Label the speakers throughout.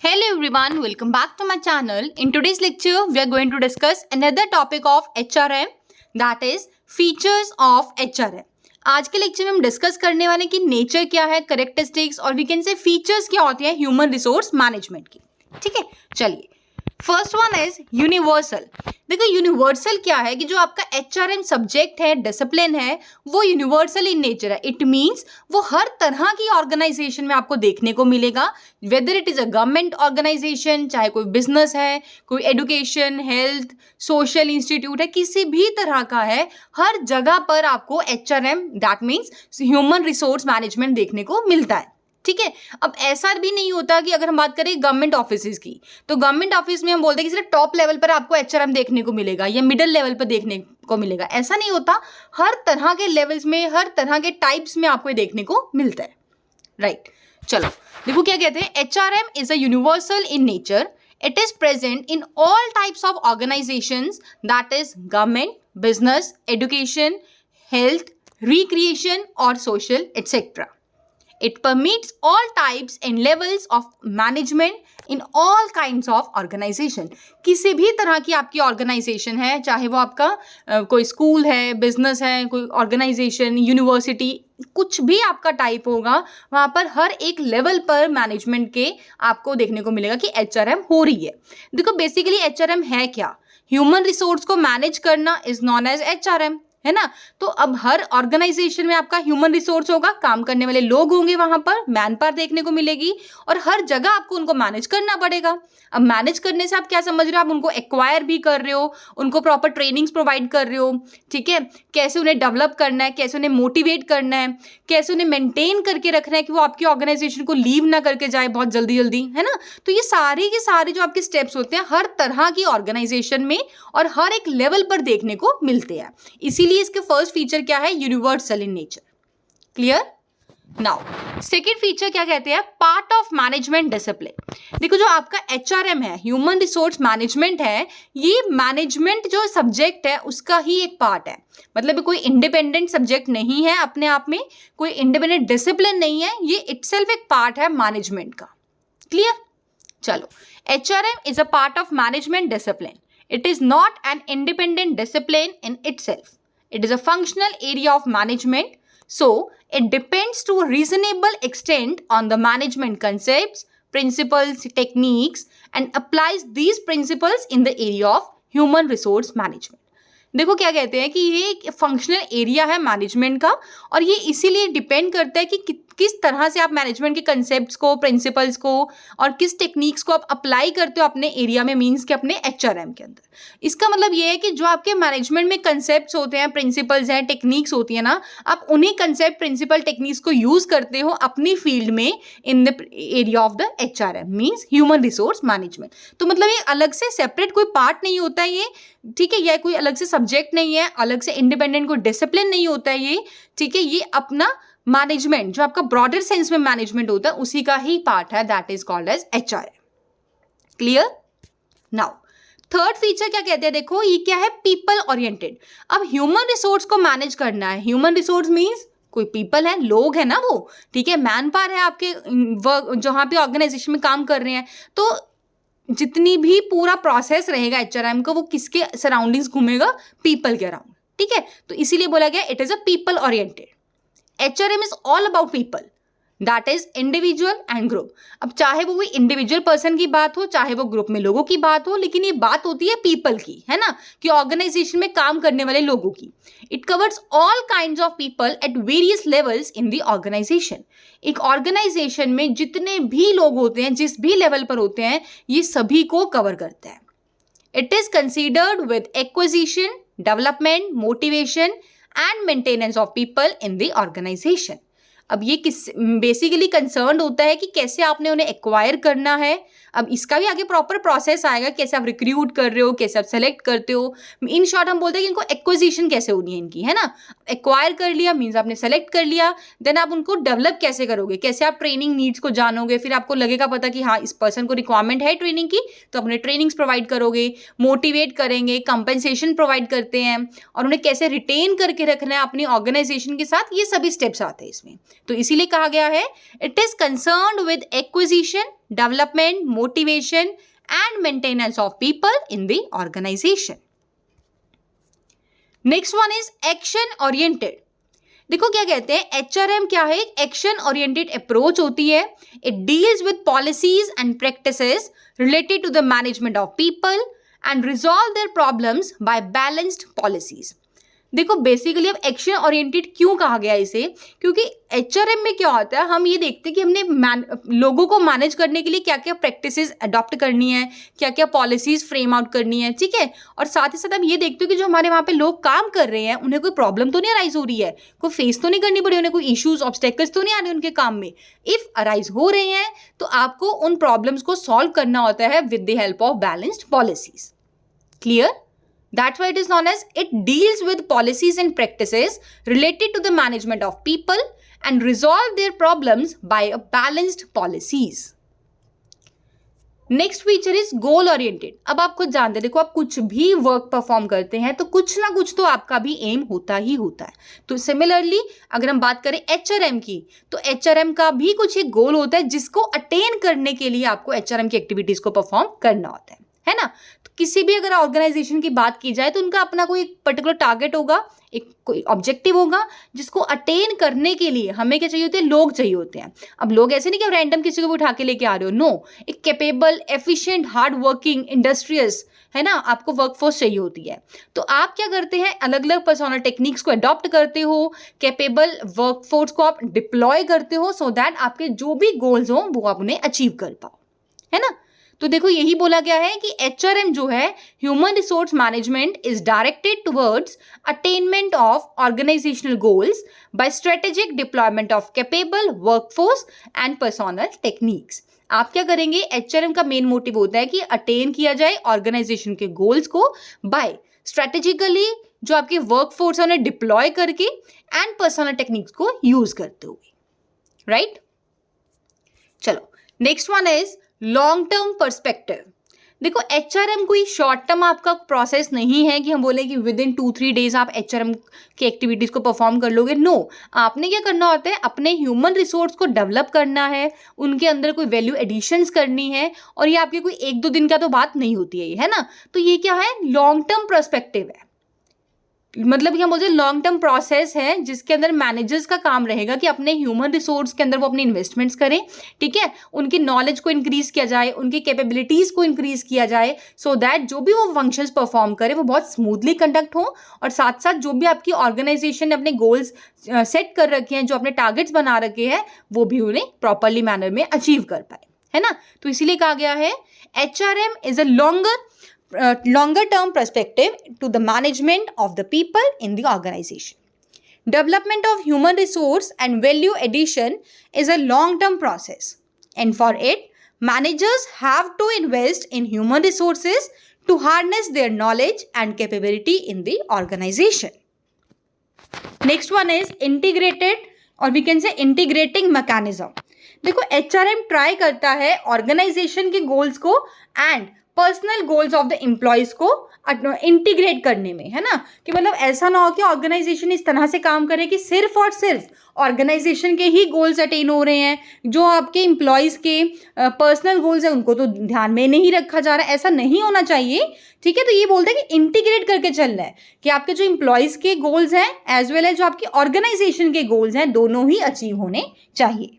Speaker 1: Hello everyone, welcome back to my channel. In today's lecture, we are going to discuss another topic of HRM, that is features of HRM. आज के lecture में हम discuss करने वाले कि nature क्या है, करेक्टरिस्टिक्स और वी कैन से फीचर्स क्या होते हैं ह्यूमन रिसोर्स मैनेजमेंट की. ठीक है, चलिए. First one is universal. देखो यूनिवर्सल क्या है कि जो आपका HRM सब्जेक्ट है, डिसिप्लिन है, वो यूनिवर्सल इन नेचर है. इट मीन्स वो हर तरह की ऑर्गेनाइजेशन में आपको देखने को मिलेगा, whether it is a government organisation, चाहे कोई बिजनेस है, कोई एजुकेशन, हेल्थ, सोशल इंस्टीट्यूट है, किसी भी तरह का है, हर जगह पर आपको HRM that means human resource management देखने को मिलता है. ठीक है. अब ऐसा भी नहीं होता कि अगर हम बात करें गवर्नमेंट ऑफिस की, तो गवर्नमेंट ऑफिस में हम बोलते हैं कि सिर्फ टॉप लेवल पर आपको HRM देखने को मिलेगा या मिडिल लेवल पर देखने को मिलेगा. ऐसा नहीं होता. हर तरह के लेवल्स में, हर तरह के टाइप्स में आपको देखने को मिलता है. राइट. चलो देखो क्या कहते हैं. HRM is a universal in nature. It is present in all types of organizations, that is government, business, education, health, recreation or social, etc. It permits all types and levels of management in all kinds of organization. किसी भी तरह की आपकी organisation है, चाहे वो आपका कोई स्कूल है, बिजनेस है, कोई ऑर्गेनाइजेशन, यूनिवर्सिटी, कुछ भी आपका टाइप होगा, वहाँ पर हर एक लेवल पर मैनेजमेंट के आपको देखने को मिलेगा कि HRM हो रही है. देखो बेसिकली HRM है क्या? ह्यूमन रिसोर्स को मैनेज करना इज नॉन एज HRM, है ना. तो अब हर ऑर्गेनाइजेशन में आपका ह्यूमन रिसोर्स होगा, काम करने वाले लोग होंगे, वहां पर मैन पावर देखने को मिलेगी और हर जगह आपको उनको मैनेज करना पड़ेगा. अब मैनेज करने से आप क्या समझ रहे हो? आप उनको एक्वायर भी कर रहे हो, उनको प्रॉपर ट्रेनिंग्स प्रोवाइड कर रहे हो. ठीक है. कैसे उन्हें डेवलप करना है, कैसे उन्हें मोटिवेट करना है, कैसे उन्हें मेंटेन करके रखना है कि वो आपकी ऑर्गेनाइजेशन को लीव ना करके जाए बहुत जल्दी जल्दी, है ना. तो ये सारे के सारे जो आपके स्टेप्स होते हैं हर तरह की ऑर्गेनाइजेशन में और हर एक लेवल पर देखने को मिलते हैं. इसीलिए इसके फर्स्ट फीचर क्या है? Universal in nature. Clear. Now second feature क्या कहते हैं? Part of management discipline. देखो जो आपका HRM है, ह्यूमन रिसोर्स मैनेजमेंट है, ये मैनेजमेंट जो सब्जेक्ट है उसका ही एक पार्ट है. मतलब कोई इंडिपेंडेंट सब्जेक्ट नहीं है अपने आप में, कोई इंडिपेंडेंट डिसिप्लिन नहीं है, ये इटसेल्फ एक पार्ट है मैनेजमेंट का. क्लियर. चलो, HRM is a part of management discipline. It is not an independent discipline in itself. It is a functional area of management, so it depends to a reasonable extent on the management concepts, principles, techniques, and applies these principles in the area of human resource management. देखो क्या कहते हैं कि ये एक functional area है management का और ये इसीलिए डिपेंड करता है कि किस तरह से आप मैनेजमेंट के कंसेप्ट्स को, प्रिंसिपल्स को और किस टेक्निक्स को आप अप्लाई करते हो अपने एरिया में, मीन्स के अपने HRM के अंदर. इसका मतलब ये है कि जो आपके मैनेजमेंट में कंसेप्ट्स होते हैं, प्रिंसिपल्स हैं, टेक्निक्स होती है ना, आप उन्हीं कंसेप्ट, प्रिंसिपल, टेक्निक्स को यूज करते हो अपनी फील्ड में in the area of the HRM means human resource management. तो मतलब ये अलग से सेपरेट कोई पार्ट नहीं होता है ये. ठीक है. यह कोई अलग से सब्जेक्ट नहीं है, अलग से इंडिपेंडेंट कोई डिसिप्लिन नहीं होता है ये. ठीक है. ये अपना मैनेजमेंट जो आपका ब्रॉडर सेंस में मैनेजमेंट होता है उसी का ही पार्ट है, that is called as HRM. Clear. Now third feature क्या कहते हैं? देखो ये क्या है? People oriented. अब ह्यूमन रिसोर्स को मैनेज करना है. ह्यूमन रिसोर्स मीन्स कोई पीपल है, लोग है ना वो. ठीक है. मैन पावर है आपके जहाँ पे ऑर्गेनाइजेशन में काम कर रहे हैं. तो जितनी भी पूरा प्रोसेस रहेगा HRM का वो किसके सराउंडिंग्स घूमेगा? पीपल के अराउंड. ठीक है. तो इसीलिए बोला गया it is a people oriented. HRM is all about people, that is individual and group. अब चाहे वो कोई इंडिविजुअल पर्सन की बात हो, चाहे वो ग्रुप में लोगों की बात हो, लेकिन ये बात होती है पीपल की, है ना, कि ऑर्गेनाइजेशन में काम करने वाले लोगों की. It covers all kinds of people at various levels in the organisation. एक ऑर्गेनाइजेशन में जितने भी लोग होते हैं, जिस भी लेवल पर होते हैं, ये सभी को कवर करता है. It is considered with acquisition, development, motivation and maintenance of people in the organization. अब ये किस बेसिकली कंसर्न होता है कि कैसे आपने उन्हें एक्वायर करना है. अब इसका भी आगे प्रॉपर प्रोसेस आएगा, कैसे आप रिक्रूट कर रहे हो, कैसे आप सेलेक्ट करते हो. इन शॉर्ट हम बोलते हैं कि इनको एक्विजिशन कैसे होनी है इनकी, है ना. एक्वायर कर लिया मीन्स आपने सेलेक्ट कर लिया, देन आप उनको डेवलप कैसे करोगे, कैसे आप ट्रेनिंग नीड्स को जानोगे, फिर आपको लगेगा पता कि हाँ इस पर्सन को रिक्वायरमेंट है ट्रेनिंग की, तो अपने ट्रेनिंग्स प्रोवाइड करोगे, मोटिवेट करेंगे, कंपनसेशन प्रोवाइड करते हैं और उन्हें कैसे रिटेन करके रखना है अपनी ऑर्गेनाइजेशन के साथ. ये सभी स्टेप्स आते हैं इसमें. तो इसीलिए कहा गया है it is concerned with acquisition, development, motivation and maintenance of people in the organisation. Next one is action oriented. देखो क्या कहते हैं, एचआरएम क्या है, एक एक्शन ओरिएंटेड अप्रोच होती है। It deals with policies and practices related to the management of people and resolve their problems by balanced policies. देखो बेसिकली अब एक्शन ओरिएंटेड क्यों कहा गया इसे, क्योंकि एचआरएम में क्या होता है, हम ये देखते हैं कि हमने लोगों को मैनेज करने के लिए क्या क्या प्रैक्टिसेस अडॉप्ट करनी है, क्या क्या पॉलिसीज फ्रेम आउट करनी है, ठीक है। और साथ ही साथ हम ये देखते हो कि जो हमारे वहाँ पे लोग काम कर रहे हैं उन्हें कोई प्रॉब्लम तो नहीं अराइज हो रही है, कोई फेस तो नहीं करनी पड़ी, उन्हें कोई इश्यूज ऑब्स्टेकल्स तो नहीं आ रहे उनके काम में। इफ अराइज हो रहे हैं तो आपको उन प्रॉब्लम्स को सॉल्व करना होता है with the help of balanced policies. Clear? That's why it is known as it deals with policies and practices related to the management of people and resolve their problems by a balanced policies. Next feature is goal oriented. अब आप खुद जानते हैं, देखो आप कुछ भी work perform करते हैं तो कुछ ना कुछ तो आपका भी एम होता ही होता है। तो सिमिलरली अगर हम बात करें एचआरएम की, तो एचआरएम का भी कुछ एक गोल होता है जिसको अटेन करने के लिए आपको एचआरएम की एक्टिविटीज को परफॉर्म करना होता है ना। तो किसी भी अगर ऑर्गेनाइजेशन की बात की जाए तो उनका अपना कोई एक पर्टिकुलर टारगेट होगा, एक कोई ऑब्जेक्टिव होगा जिसको अटेन करने के लिए हमें क्या चाहिए होते हैं, लोग चाहिए होते हैं। अब लोग ऐसे नहीं कि रैंडम किसी को भी उठा के लेके आ रहे हो, नो, एक capable, efficient, hard working, industrious, है ना, आपको वर्कफोर्स चाहिए होती है। तो आप क्या करते हैं, अलग अलग पर्सोनल टेक्निक्स को अडॉप्ट करते हो, कैपेबल वर्कफोर्स को आप डिप्लॉय करते हो सो दैट आपके जो भी गोल्स हो वो आप उन्हें अचीव कर पाओ, है ना। तो देखो यही बोला गया है कि एचआरएम जो है, human resource management, is directed towards attainment of organisational goals by strategic deployment of capable workforce and personnel techniques. आप क्या करेंगे, एचआरएम का मेन मोटिव होता है कि अटेन किया जाए ऑर्गेनाइजेशन के गोल्स को बाय स्ट्रेटेजिकली जो आपके वर्कफोर्स है उन्हें डिप्लॉय करके एंड पर्सोनल टेक्निक्स को यूज करते हुए, राइट। चलो next one is long term perspective. देखो एचआरएम कोई शॉर्ट टर्म आपका प्रोसेस नहीं है कि हम बोले कि विद इन 2-3 डेज आप एचआरएम की एक्टिविटीज को परफॉर्म कर लोगे, नो। आपने क्या करना होता है, अपने ह्यूमन रिसोर्स को डेवलप करना है, उनके अंदर कोई वैल्यू एडिशंस करनी है, और ये आपकी कोई 1-2 दिन का तो बात नहीं होती है ना। तो ये क्या है, लॉन्ग टर्म पर्सपेक्टिव है, मतलब क्या बोलते हैं, लॉन्ग टर्म प्रोसेस है जिसके अंदर मैनेजर्स का काम रहेगा कि अपने ह्यूमन रिसोर्स के अंदर वो अपनी इन्वेस्टमेंट्स करें, ठीक है, उनकी नॉलेज को इंक्रीज किया जाए, उनकी कैपेबिलिटीज को इंक्रीज किया जाए, सो दैट जो भी वो फंक्शंस परफॉर्म करे वो बहुत स्मूथली कंडक्ट हो, और साथ साथ जो भी आपकी ऑर्गेनाइजेशन ने अपने गोल्स सेट कर रखे हैं, जो अपने टारगेट्स बना रखे हैं, वो भी उन्हें प्रॉपरली मैनर में अचीव कर पाए, है ना। तो इसीलिए कहा गया है HRM is a longer term perspective to the management of the people in the organization. Development of human resource and value addition is a long term process, and for it managers have to invest in human resources to harness their knowledge and capability in the organization. Next one is integrated, or we can say integrating mechanism. देखो HRM try करता है organisation के goals को and personal goals of the employees को integrate करने में, है ना, कि मतलब ऐसा ना हो कि ऑर्गेनाइजेशन इस तरह से काम करे कि सिर्फ और सिर्फ ऑर्गेनाइजेशन के ही गोल्स अटेन हो रहे हैं, जो आपके एम्प्लॉयज़ के पर्सनल गोल्स हैं उनको तो ध्यान में नहीं रखा जा रहा है। ऐसा नहीं होना चाहिए, ठीक है। तो ये बोलते हैं कि इंटीग्रेट करके चलना है कि आपके जो एम्प्लॉयज़ के गोल्स हैं एज वेल एज जो आपकी ऑर्गेनाइजेशन के गोल्स हैं, दोनों ही अचीव होने चाहिए।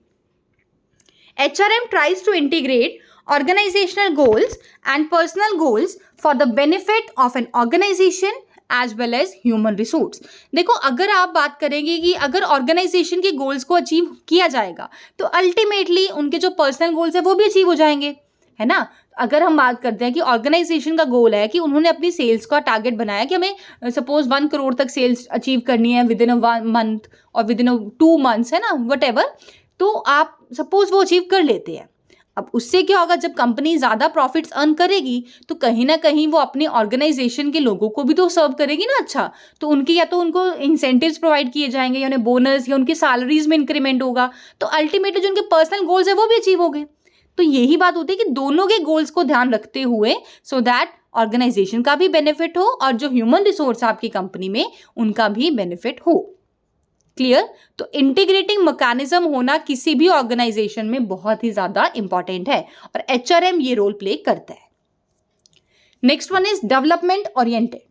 Speaker 1: HRM tries to integrate organizational goals and personal goals for the benefit of an organization as well as human resource. देखो अगर आप बात करेंगे कि अगर ऑर्गेनाइजेशन के गोल्स को अचीव किया जाएगा तो अल्टीमेटली उनके जो पर्सनल गोल्स है वो भी अचीव हो जाएंगे, है ना। अगर हम बात करते हैं कि ऑर्गेनाइजेशन का गोल है कि उन्होंने अपनी सेल्स का टारगेट बनाया कि हमें सपोज 1 करोड़ तक सेल्स अचीव करनी है विद इन अ 1 मंथ और विद इन अ 2 मंथ्स, है ना, वट, तो आप सपोज वो अचीव कर लेते हैं। अब उससे क्या होगा, जब कंपनी ज़्यादा प्रॉफिट्स अर्न करेगी तो कहीं ना कहीं वो अपनी ऑर्गेनाइजेशन के लोगों को भी तो सर्व करेगी ना, अच्छा, तो उनकी या तो उनको इंसेंटिव्स प्रोवाइड किए जाएंगे या उन्हें बोनस या उनकी सैलरीज में इंक्रीमेंट होगा, तो अल्टीमेटली जो उनके पर्सनल गोल्स है वो भी अचीव हो गए। तो यही बात होती है कि दोनों के गोल्स को ध्यान रखते हुए सो दैट ऑर्गेनाइजेशन का भी बेनिफिट हो और जो ह्यूमन रिसोर्स आपकी कंपनी में उनका भी बेनिफिट हो। क्लियर? तो इंटीग्रेटिंग मैकेनिज्म होना किसी भी ऑर्गेनाइजेशन में बहुत ही ज्यादा इंपॉर्टेंट है और एचआरएम ये रोल प्ले करता है। Next one is development oriented.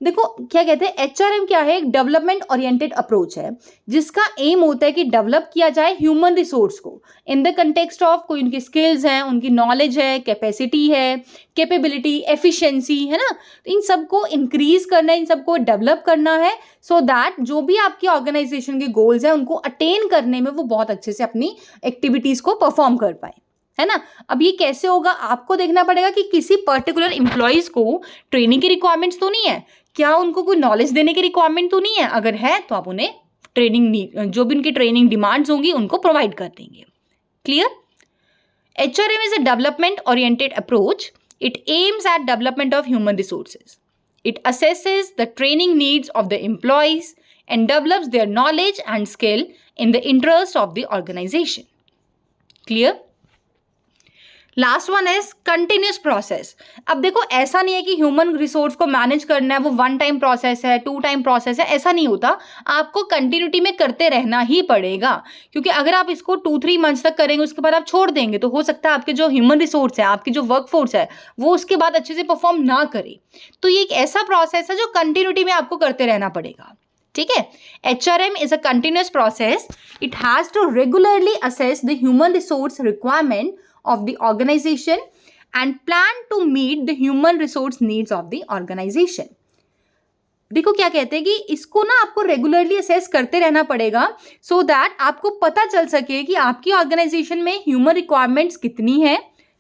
Speaker 1: देखो क्या कहते हैं, एचआरएम क्या है, एक डेवलपमेंट ओरिएंटेड अप्रोच है जिसका एम होता है कि डेवलप किया जाए ह्यूमन रिसोर्स को इन द कंटेक्स्ट ऑफ कोई उनकी स्किल्स हैं, उनकी नॉलेज है, कैपेसिटी है, कैपेबिलिटी, एफिशिएंसी, है ना। तो इन सबको इंक्रीज करना है, इन सबको डेवलप करना है सो दैट जो भी आपकी ऑर्गेनाइजेशन के गोल्स हैं उनको अटेन करने में वो बहुत अच्छे से अपनी एक्टिविटीज को परफॉर्म कर पाए, है ना। अब ये कैसे होगा, आपको देखना पड़ेगा कि किसी पर्टिकुलर एम्प्लॉयज को ट्रेनिंग की रिक्वायरमेंट्स तो नहीं है, क्या उनको कोई नॉलेज देने की रिक्वायरमेंट तो नहीं है, अगर है तो आप उन्हें ट्रेनिंग, जो भी उनकी ट्रेनिंग डिमांड्स होंगी उनको प्रोवाइड कर देंगे। Clear? HRM is a development oriented approach. It aims at development of human resources. It assesses the training needs of the employees and develops their knowledge and skill in the interest of the organization. Clear? Last one is continuous process. अब देखो ऐसा नहीं है कि human resource को manage करना है वो वन टाइम प्रोसेस है, टू टाइम प्रोसेस है, ऐसा नहीं होता. आपको कंटिन्यूटी में करते रहना ही पड़ेगा, क्योंकि अगर आप इसको 2-3 मंथ्स तक करेंगे उसके बाद आप छोड़ देंगे तो हो सकता है आपके जो ह्यूमन रिसोर्स है, आपकी जो वर्कफोर्स है वो उसके बाद अच्छे से परफॉर्म ना करे. तो ये एक ऐसा प्रोसेस है जो कंटिन्यूटी में आपको करते रहना पड़ेगा. ठीक है. HRM is a continuous process. It has to regularly assess the human resource requirement of the organization and plan to meet the human resource needs of the organization. देखो क्या कहते हैं कि इसको ना आपको रेगुलरली असेस करते रहना पड़ेगा सो दैट आपको पता चल सके कि आपकी ऑर्गेनाइजेशन में ह्यूमन रिक्वायरमेंट्स कितनी है.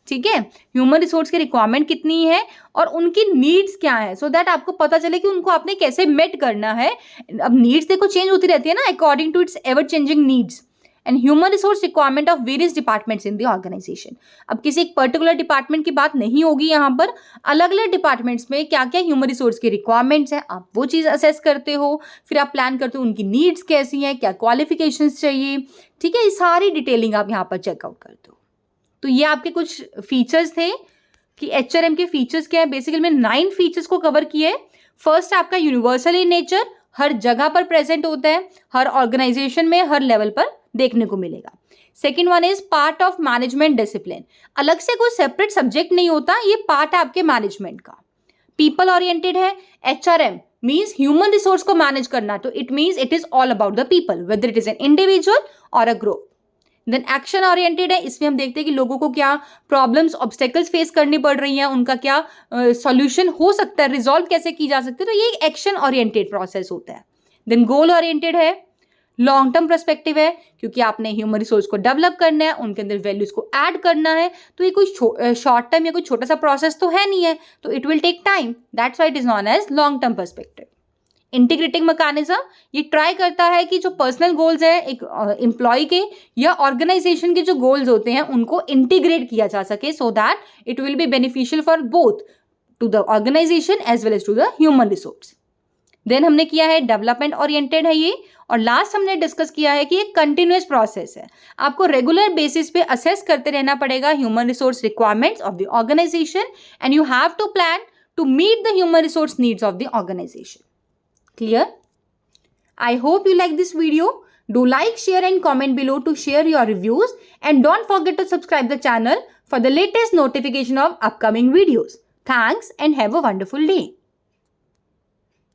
Speaker 1: ठीक है, ह्यूमन रिसोर्स की रिक्वायरमेंट कितनी है और उनकी नीड्स क्या है, सो दैट आपको पता चले कि उनको आपने कैसे मेट करना है. अब नीड्स देखो चेंज होती रहती है ना according to its ever changing needs and human resource requirement of various departments in the organisation. अब किसी एक पर्टिकुलर डिपार्टमेंट की बात नहीं होगी, यहाँ पर अलग अलग डिपार्टमेंट्स में क्या क्या ह्यूमन रिसोर्स की रिक्वायरमेंट्स हैं आप वो चीज़ असेस करते हो, फिर आप प्लान करते हो उनकी नीड्स कैसी हैं, क्या क्वालिफिकेशंस चाहिए. ठीक है, ये सारी डिटेलिंग आप यहाँ पर चेकआउट करते हो. तो ये आपके कुछ फीचर्स थे कि एचआरएम के फीचर्स क्या है. बेसिकली मैंने 9 फीचर्स को कवर किए. फर्स्ट आपका यूनिवर्सल इन नेचर, हर जगह पर प्रेजेंट होता है, हर ऑर्गेनाइजेशन में हर लेवल पर देखने को मिलेगा. Second one is part of management discipline. अलग से कोई सेपरेट सब्जेक्ट नहीं होता, ये पार्ट है आपके मैनेजमेंट का. पीपल ओरिएंटेड है. एचआरएम मीन्स ह्यूमन रिसोर्स को मैनेज करना, तो it means it is all about the people whether it is an individual और a group. Then action oriented है. इसमें हम देखते हैं कि लोगों को क्या प्रॉब्लम्स, ऑब्स्टेकल्स फेस करनी पड़ रही हैं, उनका क्या सॉल्यूशन हो सकता है, रिजॉल्व कैसे की जा सकती है, तो ये एक एक्शन ओरिएंटेड प्रोसेस होता है. देन गोल ओरिएंटेड है. लॉन्ग टर्म पर्सपेक्टिव है, क्योंकि आपने ह्यूमन रिसोर्स को डेवलप करना है, उनके अंदर वैल्यूज को ऐड करना है, तो ये कोई शॉर्ट टर्म या कोई छोटा सा प्रोसेस तो है नहीं है, तो it will take time. That's why it is known as long term perspective. Integrating mechanism, ये ट्राई करता है कि जो पर्सनल गोल्स है एक एम्प्लॉय के या ऑर्गेनाइजेशन के जो गोल्स होते हैं उनको इंटीग्रेट किया जा सके so that it will be beneficial for both to the organisation as well as to the human resource. Then हमने किया है डेवलपमेंट ओरिएंटेड है ये. और लास्ट हमने डिस्कस किया है कि एक कंटिन्यूस प्रोसेस है, आपको रेगुलर बेसिस पे असेस करते रहना पड़ेगा human resource requirements of the organisation and you have to plan to meet the human resource needs of the organisation. Clear? I hope you like this video. Do like, share and comment below to share your reviews and don't forget to subscribe the channel for the latest notification of upcoming videos. Thanks and have a wonderful day.